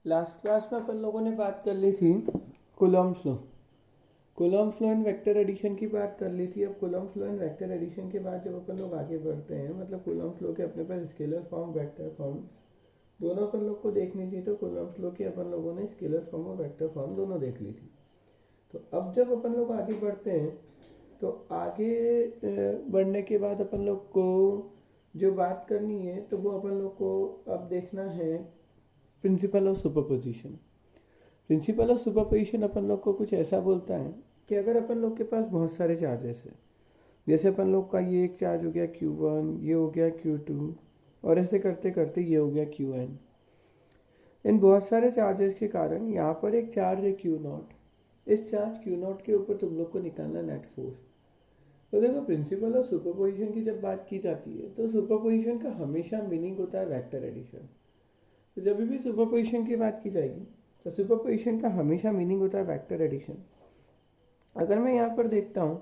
Last class में अपन लोगों ने बात कर ली थी Coulomb's law. Coulomb's law and vector addition की बात कर ली थी। अब Coulomb's law and vector addition के बाद जब अपन लोग आगे बढ़ते हैं, मतलब कूलम्ब्स लॉ के अपने पास स्केलर फॉर्म वेक्टर फॉर्म दोनों अपन लोग को देखनी थी। तो कूलम्ब्स लॉ की अपन लोगों ने स्केलर फॉर्म और वेक्टर फॉर्म दोनों देख ली थी। तो अब जब अपन लोग आगे बढ़ते हैं तो आगे बढ़ने के बाद अपन लोग को जो बात करनी है तो वो अपन लोग को अब देखना है principle of superposition. Principle of superposition अपन लोग को कुछ ऐसा बोलता है कि अगर अपन लोग के पास बहुत सारे चार्जेस है, जैसे अपन लोग का ये एक चार्ज हो गया Q1, ये हो गया Q2 और ऐसे करते करते ये हो गया Qn। इन बहुत सारे चार्जेस के कारण यहाँ पर एक चार्ज है Q0। इस चार्ज Q0 के ऊपर तुम लोग को निकालना नेट फोर्स। तो देखो, प्रिंसिपल ऑफ सुपरपोजिशन की जब बात की जाती है तो सुपरपोजिशन का हमेशा मीनिंग होता है वेक्टर एडिशन। तो जब भी सुपरपोजिशन की बात की जाएगी तो सुपरपोजिशन का हमेशा मीनिंग होता है वेक्टर एडिशन। अगर मैं यहाँ पर देखता हूँ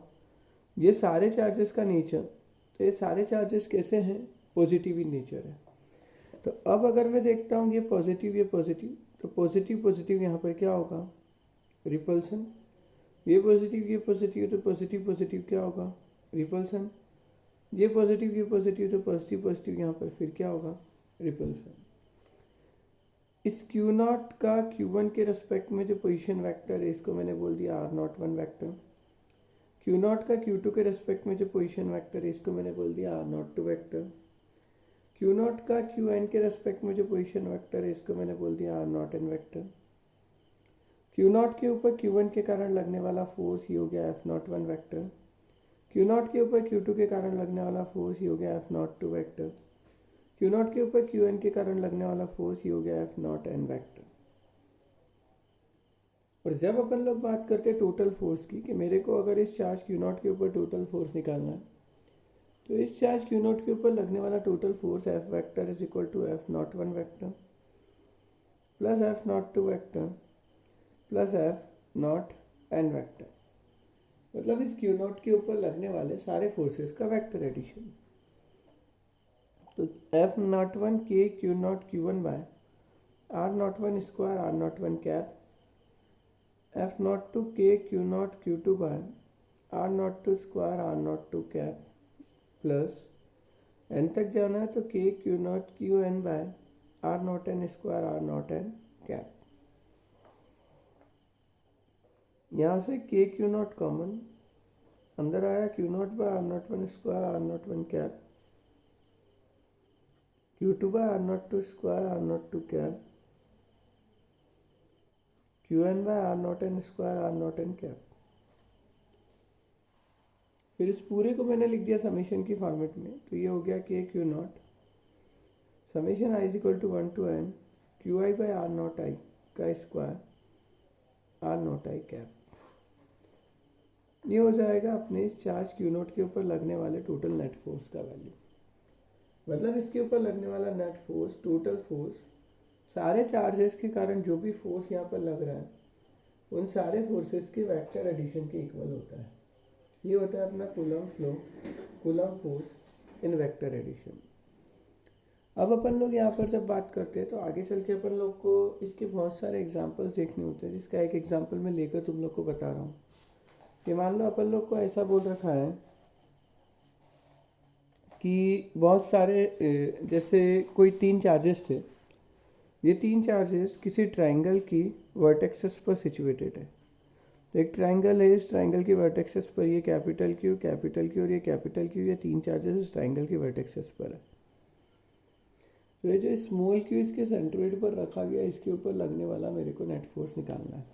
ये सारे चार्जेस का नेचर, तो ये सारे चार्जेस कैसे हैं? पॉजिटिव इन नेचर है। तो अब अगर मैं देखता हूँ ये पॉजिटिव तो पॉजिटिव पॉजिटिव यहाँ पर क्या होगा? रिपल्सन। ये पॉजिटिव तो पॉजिटिव पॉजिटिव क्या होगा? रिपल्सन। ये पॉजिटिव तो पॉजिटिव पॉजिटिव यहाँ पर फिर क्या होगा? रिपल्सन। इस Q0 का Q1 के रेस्पेक्ट में जो पोजीशन वेक्टर है इसको मैंने बोल दिया R01 वेक्टर। Q0 का Q2 के रेस्पेक्ट में जो पोजीशन वेक्टर है इसको मैंने बोल दिया R02 वेक्टर। Q0 का Qn के रेस्पेक्ट में जो पोजीशन वेक्टर है इसको मैंने बोल दिया R0n वेक्टर। Q0 के ऊपर Q1 के कारण लगने वाला फोर्स ये हो गया F01 वेक्टर। Q0 के ऊपर Q2 के कारण लगने वाला फोर्स ये हो गया F02 वेक्टर। Q0 के ऊपर Qn के कारण लगने वाला फोर्स ये हो गया F0n वेक्टर। और जब अपन लोग बात करते हैं टोटल फोर्स की कि मेरे को अगर इस चार्ज Q0 के ऊपर टोटल फोर्स निकालना है, तो इस चार्ज Q0 के ऊपर लगने वाला total force F vector is equal to F01 vector plus F02 vector plus F0n vector. मतलब इस Q0 के ऊपर लगने वाले सारे फोर्सेस का वेक्टर एडिशन। तो F01 K Q0 Q1 by R01 square R01 cap F02 K Q0 Q2 by R02 square R02 cap plus n तक जाना है तो K Q0 Qn by R0n square R0n cap. यहाँ से K Q0 common अंदर आया, Q0 by R01 square R01 cap, Q2 by R02 square R02 cap, Qn by R0n square R0n cap. फिर इस पूरे को मैंने लिख दिया समीशन की फॉर्मेट में, तो ये हो गया K Q0 summation i is equal to 1 to n Qi by R0i का स्क्वायर R0i कैप। ये हो जाएगा अपने इस चार्ज Q0 के ऊपर लगने वाले टोटल नेट फोर्स का वैल्यू। मतलब इसके ऊपर लगने वाला नेट फोर्स, टोटल फोर्स, सारे चार्जेस के कारण जो भी फोर्स यहाँ पर लग रहा है उन सारे फोर्सेस के वेक्टर एडिशन के इक्वल होता है। ये होता है अपना Coulomb law, Coulomb force in vector addition. अब अपन लोग यहाँ पर जब बात करते हैं तो आगे चल के अपन लोग को इसके बहुत सारे एग्जाम्पल्स देखने होते हैं, जिसका एक एग्जाम्पल मैं लेकर तुम लोग को बता रहा हूँ कि मान लो अपन लोग को ऐसा बोल रखा है कि बहुत सारे जैसे कोई 3 चार्जेस थे। ये 3 चार्जेस किसी ट्राइंगल की वर्टेक्सेस पर सिचुएटेड है। तो एक ट्राइंगल है, इस ट्राइंगल की वर्टेक्सेस पर ये कैपिटल क्यू और ये कैपिटल क्यू, ये 3 चार्जेस इस ट्राइंगल की वर्टेक्सेस पर है। तो ये जो स्मॉल क्यू इसके सेंट्रोइड पर रखा गया, इसके ऊपर लगने वाला मेरे को नेट फोर्स निकालना है।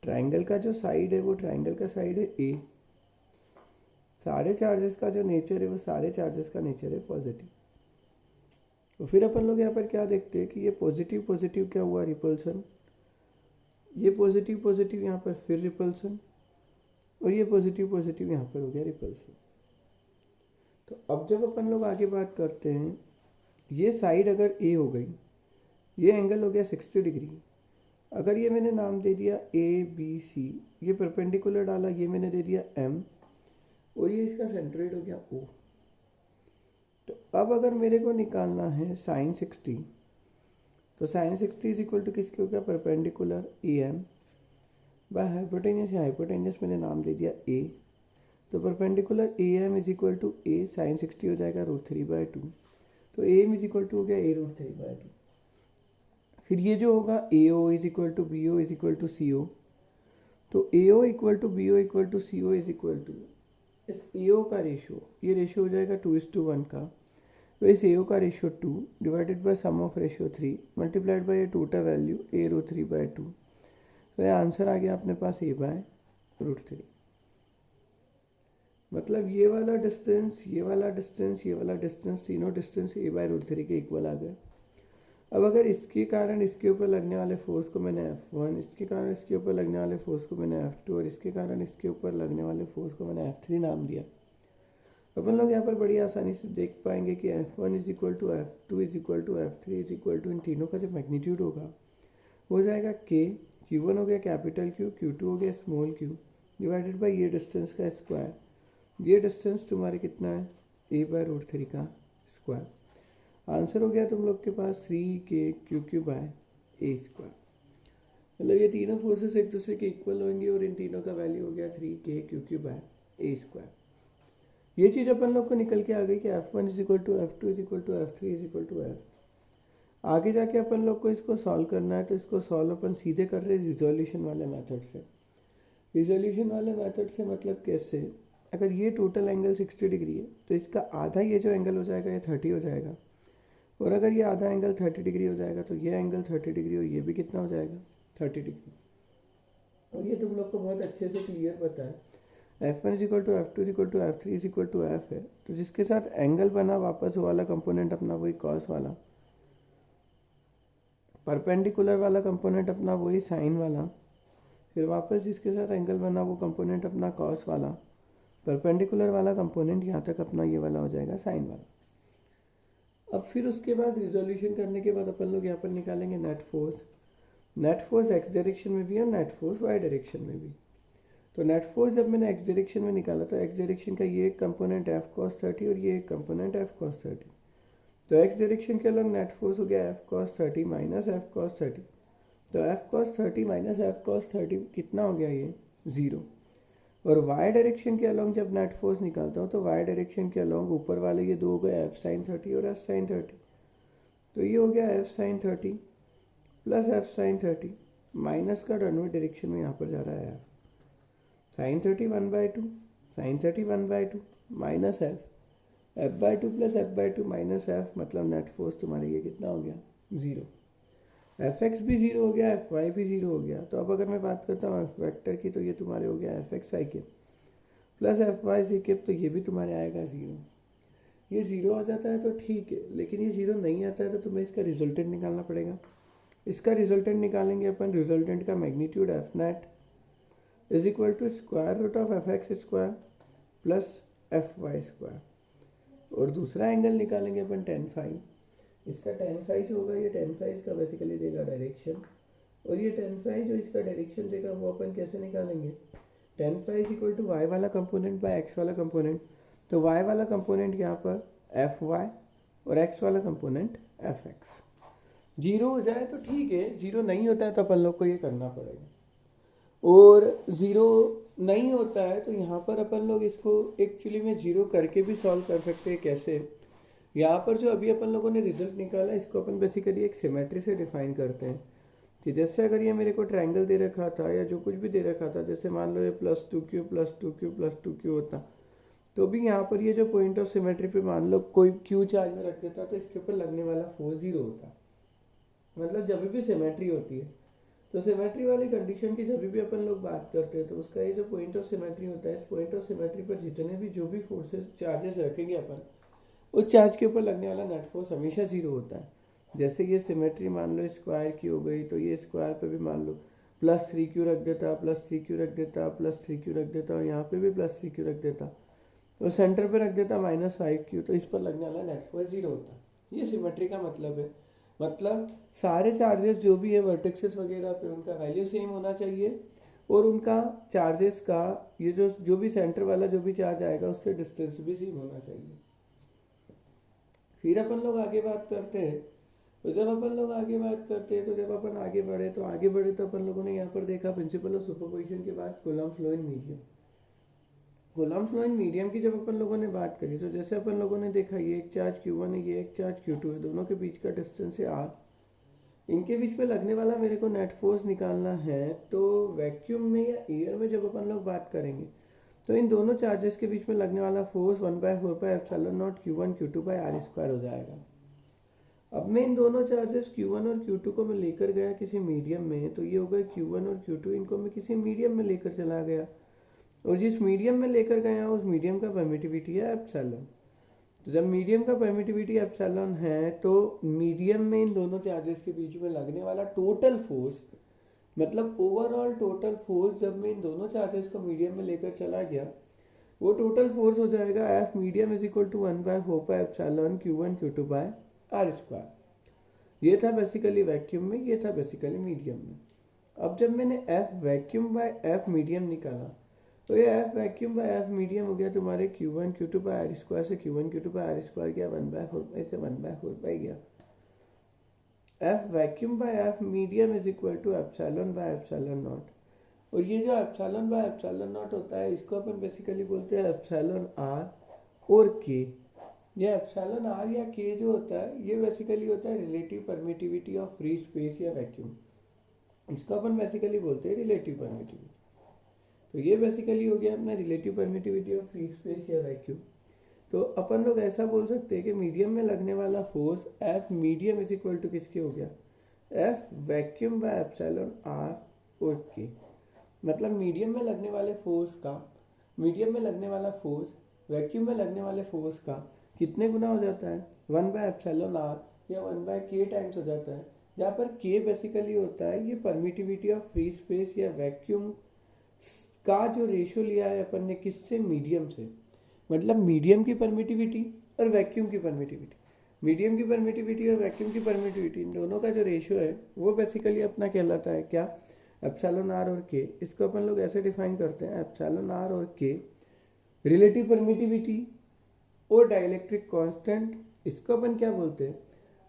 ट्राइंगल का जो साइड है वो ट्राइंगल का साइड है ए। सारे चार्जेस का जो नेचर है वो सारे चार्जेस का नेचर है पॉजिटिव। तो फिर अपन लोग यहाँ पर क्या देखते हैं कि ये पॉजिटिव पॉजिटिव क्या हुआ? रिपल्सन। ये पॉजिटिव पॉजिटिव यहाँ पर फिर रिपल्सन, और ये पॉजिटिव पॉजिटिव यहाँ पर हो गया रिपल्सन। तो अब जब अपन लोग आगे बात करते हैं, ये साइड अगर ए हो गई, ये एंगल हो गया 60 डिग्री। अगर ये मैंने नाम दे दिया ABC, ये परपेंडिकुलर डाला, ये मैंने दे दिया M, और ये इसका सेंट्रोइड हो गया O। तो अब अगर मेरे को निकालना है sin 60, तो साइन 60 इज इक्वल टू किसके हो गया, perpendicular A M by hypotenuse, या हाइपोटेन्यूस मैंने नाम दे दिया ए, तो perpendicular A M is equal to A sine 60 हो जाएगा √3/2, तो A M is equal to हो गया a√3/2। फिर ये जो होगा A O is equal to B O is equal to C O, तो A O equal to B O equal to C O is equal to इस A O का ratio, ये रेशियो हो जाएगा 2:1 का, तो इस ए ओ का ratio 2 divided by sum of ratio 3 multiplied by total value a√3/2, तो ये आंसर आ गया अपने पास a/√3। मतलब ये वाला डिस्टेंस, ये वाला डिस्टेंस, ये वाला डिस्टेंस, तीनों डिस्टेंस a/√3 के इक्वल आ गए। अब अगर इसके कारण इसके ऊपर लगने वाले फोर्स को मैंने F1, इसके कारण इसके ऊपर लगने वाले फोर्स को मैंने F2 और इसके कारण इसके ऊपर लगने वाले फोर्स को मैंने F3 नाम दिया, अपन लोग यहाँ पर बड़ी आसानी से देख पाएंगे कि F1 is equal to F2 is equal to F3 is equal to इन तीनों का जो मैग्नीट्यूड होगा हो जाएगा K, Q1 हो गया कैपिटल Q, Q2 हो गया स्मॉल q, डिवाइडेड बाई ये डिस्टेंस का स्क्वायर, ये डिस्टेंस तुम्हारे कितना है a/√3 का स्क्वायर। आंसर हो गया तुम लोग के पास 3KQQ/a²। मतलब ये तीनों फोर्सेस एक दूसरे के इक्वल होंगे और इन तीनों का वैल्यू हो गया 3KQQ/a²। ये चीज़ अपन लोग को निकल के आ गई कि F1 is equal to F2 is equal to F3 is equal to F। आगे जाके अपन लोग को इसको सॉल्व करना है, तो इसको सॉल्व अपन सीधे कर रहे हैं रिजोल्यूशन वाले मेथड से। रिजोल्यूशन वाले मेथड से मतलब कैसे, अगर ये टोटल एंगल 60 डिग्री है तो इसका आधा ये जो एंगल हो जाएगा ये 30 हो जाएगा, और अगर ये आधा एंगल 30 डिग्री हो जाएगा तो ये एंगल 30 डिग्री और ये भी कितना हो जाएगा 30 डिग्री। और ये तुम लोग को बहुत अच्छे से क्लियर पता है F1 is equal to F2 is equal to F3 is equal to F है, तो जिसके साथ एंगल बना वापस वाला कंपोनेंट अपना वही कॉस वाला, परपेंडिकुलर वाला कंपोनेंट अपना वही साइन वाला, फिर वापस जिसके साथ एंगल बना वो कंपोनेंट अपना कॉस वाला, परपेंडिकुलर वाला कंपोनेंट यहाँ तक अपना ये वाला हो जाएगा साइन वाला। अब फिर उसके बाद रिजोल्यूशन करने के बाद अपन लोग यहाँ पर निकालेंगे net force. Net force x direction में भी और नेट फोर्स वाई डायरेक्शन में भी। तो नेट फोर्स जब मैंने एक्स डायरेक्शन में निकाला तो एक्स डायरेक्शन का ये एक कंपोनेंट F cos 30 और ये एक कंपोनेंट F cos 30, तो एक्स डायरेक्शन के अलग नेट फोर्स हो गया F cos 30 minus F cos 30, तो F cos 30 minus F cos 30 कितना हो गया ये 0। और y डायरेक्शन के अलॉन्ग जब नेट फोर्स निकालता हूँ तो y डायरेक्शन के अलॉन्ग ऊपर वाले ये दो हो गए F sin 30 और F sin 30, तो ये हो गया F sin 30 plus F sin 30 minus का डाउनवर्ड डायरेक्शन में यहाँ पर जा रहा है F sin 30 1/2 sin 30 1/2 minus F/2 plus F/2 minus F, मतलब नेट फोर्स तुम्हारे ये कितना हो गया 0। Fx भी 0 हो गया, Fy भी 0 हो गया। तो अब अगर मैं बात करता हूँ F वेक्टर की तो ये तुम्हारे हो गया Fx i plus Fy c, तो ये भी तुम्हारे आएगा 0। ये 0 आ जाता है तो ठीक है, लेकिन ये 0 नहीं आता है तो तुम्हें इसका रिजल्टेंट निकालना पड़ेगा। इसका रिजल्टेंट निकालेंगे अपन, रिजल्टेंट का magnitude F net is equal to square root of Fx square plus Fy square, और दूसरा एंगल निकालेंगे अपन tan phi। इसका tan phi जो होगा, ये tan phi इसका बेसिकली देगा डायरेक्शन, और ये tan phi जो इसका डायरेक्शन देगा वो अपन कैसे निकालेंगे, tan phi is equal to y वाला कंपोनेंट बाय x वाला कंपोनेंट। तो y वाला कंपोनेंट यहाँ पर Fy और x वाला कंपोनेंट Fx। 0 हो जाए तो ठीक है, 0 नहीं होता है तो अपन लोग को ये करना पड़ेगा, और 0 नहीं होता है तो यहाँ पर अपन लोग इसको एक्चुअली में 0 करके भी सॉल्व कर सकते हैं। कैसे, यहाँ पर जो अभी अपन लोगों ने रिजल्ट निकाला इसको अपन बेसिकली एक सिमेट्री से डिफाइन करते हैं कि जैसे अगर ये मेरे को ट्रायंगल दे रखा था या जो कुछ भी दे रखा था, जैसे मान लो ये +2q +2q +2q होता, तो भी यहाँ पर ये जो पॉइंट ऑफ सिमेट्री पे मान लो कोई q चार्ज में रख देता तो इसके ऊपर लगने वाला फोर्स 0 होता। मतलब जब भी सिमेट्री होती है तो सिमेट्री वाली कंडीशन की जब भी अपन लोग बात करते हैं तो उसका ये जो पॉइंट ऑफ सिमेट्री होता है, इस पॉइंट ऑफ सिमेट्री पर जितने भी जो भी फोर्सेस चार्जेस रखेंगे अपन, उस चार्ज के ऊपर लगने वाला नेट फोर्स हमेशा 0 होता है। जैसे ये सिमेट्री मान लो स्क्वायर की हो गई, तो ये स्क्वायर पे भी मान लो +3q रख देता, +3q रख देता, +3q रख देता, और यहाँ पे भी +3q रख देता, तो सेंटर पे रख देता -5q, तो इस पर लगने वाला नेट फोर्स 0 होता। ये सिमेट्री का मतलब है, मतलब सारे चार्जेस जो भी है वर्टेक्सेस वगैरह पे उनका वैल्यू सेम होना चाहिए, और उनका चार्जेस का ये जो भी सेंटर वाला जो भी चार्ज आएगा उससे डिस्टेंस भी सेम होना चाहिए। फिर अपन लोग आगे बात करते हैं तो जब अपन लोग आगे बात करते हैं, तो जब अपन आगे बढ़े तो अपन लोगों ने यहाँ पर देखा प्रिंसिपल ऑफ सुपरपोजिशन के बाद coulomb law in medium. Coulomb law in medium की जब अपन लोगों ने बात करी, तो जैसे अपन लोगों ने देखा ये एक चार्ज Q1 है, ये एक चार्ज Q2 है, दोनों के बीच का डिस्टेंस है R। इनके बीच में लगने वाला मेरे को नेट फोर्स निकालना है। तो वैक्यूम में या एयर में जब अपन लोग बात करेंगे, तो इन दोनों चार्जेस के बीच में लगने वाला force 1/4πε0 Q1 Q2 by R square हो जाएगा। अब मैं इन दोनों चार्जेस Q1 और Q2 को मैं लेकर गया किसी मीडियम में, तो ये हो गए Q1 और Q2, इनको मैं किसी मीडियम में लेकर चला गया, और जिस मीडियम में लेकर गया उस मीडियम का परमिटिविटी है एप्सिलॉन। तो जब मीडियम का परमिटिविटी एप्सिलॉन है, तो मीडियम में इन दोनों चार्जेस के बीच में लगने वाला टोटल फोर्स, मतलब ओवरऑल टोटल फोर्स, जब मैं इन दोनों चार्जेस को मीडियम में लेकर चला गया, वो टोटल फोर्स हो जाएगा F medium is equal to 1/4πε Q1 Q2 by R square. ये था बेसिकली वैक्यूम में, ये था बेसिकली मीडियम में। अब जब मैंने F vacuum by F medium निकाला, तो ये F vacuum by F medium हो गया तुम्हारे Q1 Q2 by R square से Q1 Q2 by R square गया 1/4 से 1/4 गया। F vacuum by F medium is equal to epsilon by epsilon naught. और ये जो एप्सिलॉन बाय एप्सिलॉन नॉट होता है, इसको अपन बेसिकली बोलते हैं एप्सिलॉन आर और के। ये एप्सिलॉन आर या के जो होता है, ये बेसिकली होता है relative permittivity of free space या वैक्यूम। इसको अपन बेसिकली बोलते हैं रिलेटिव परमिटिविटी। तो ये बेसिकली हो गया अपना relative permittivity of free space या वैक्यूम। तो अपन लोग ऐसा बोल सकते हैं कि मीडियम में लगने वाला force F medium is equal to किसके हो गया, F vacuum by epsilon are और के। मतलब मीडियम में लगने वाले फोर्स का, मीडियम में लगने वाला फोर्स वैक्यूम में लगने वाले फोर्स का कितने गुना हो जाता है, 1/एप्सिलॉन आर या 1/k टाइम्स हो जाता है। जहाँ पर k बेसिकली होता है ये परमिटिविटी ऑफ फ्री स्पेस या वैक्यूम का जो रेशियो लिया है अपन ने, किससे, मीडियम से। मतलब मीडियम की परमिटिविटी और वैक्यूम की परमिटिविटी, मीडियम की परमिटिविटी और वैक्यूम की परमिटिविटी, इन दोनों का जो रेशियो है वो बेसिकली अपना कहलाता है क्या, एप्सिलॉन आर और के। इसको अपन लोग ऐसे डिफाइन करते हैं, एप्सिलॉन आर और के रिलेटिव परमिटिविटी और डाइलेक्ट्रिक कांस्टेंट। इसको अपन क्या बोलते हैं,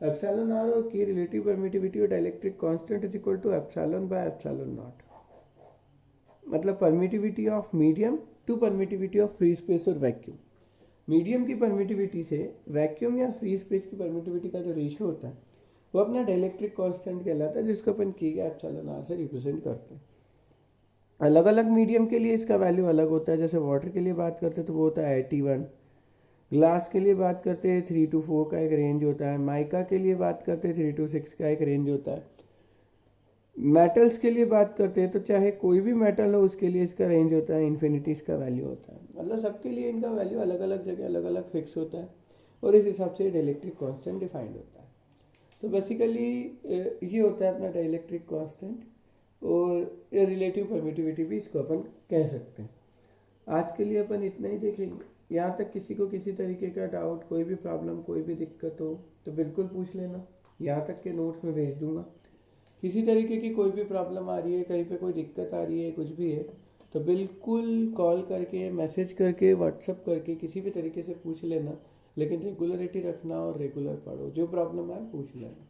एप्सिलॉन आर और के रिलेटिव परमिटिविटी और dielectric constant is equal to epsilon by epsilon naught. मतलब permittivity of medium to permittivity of free space और वैक्यूम। मीडियम की परमिटिविटी से वैक्यूम या फ्री स्पेस की परमिटिविटी का जो रेशियो होता है वो अपना डाइलेक्ट्रिक कांस्टेंट कहलाता है, जिसको अपन के या एप्सिलॉन आर से रिप्रेजेंट करते हैं। अलग अलग मीडियम के लिए इसका वैल्यू अलग होता है। जैसे वाटर के लिए बात करते हैं तो वो होता है 81, ग्लास के लिए बात करते हैं 3 to 4 का एक रेंज होता है, माइका के लिए बात करते हैं 3 to 6 का एक रेंज होता है। मेटल्स के लिए बात करते हैं तो चाहे कोई भी मेटल हो उसके लिए इसका रेंज होता है इन्फिनिटी, इसका वैल्यू होता है। मतलब सबके लिए इनका वैल्यू अलग अलग जगह अलग अलग फिक्स होता है और इस हिसाब से डाइलेक्ट्रिक कांस्टेंट डिफाइंड होता है। तो बेसिकली ये होता है अपना डाइलेक्ट्रिक कांस्टेंट और रिलेटिव परमिटिविटी भी इसको अपन कह सकते हैं। आज के लिए अपन इतना ही देखेंगे। यहाँ तक किसी को किसी तरीके का डाउट, कोई भी प्रॉब्लम, कोई भी दिक्कत हो तो बिल्कुल पूछ लेना, यहाँ तक के नोट्स में भेज दूंगा। किसी तरीके की कोई भी प्रॉब्लम आ रही है, कहीं पे कोई दिक्कत आ रही है, कुछ भी है, तो बिल्कुल कॉल करके, मैसेज करके, व्हाट्सअप करके किसी भी तरीके से पूछ लेना। लेकिन रेगुलरिटी रखना और रेगुलर पढ़ो, जो प्रॉब्लम आए पूछ लेना।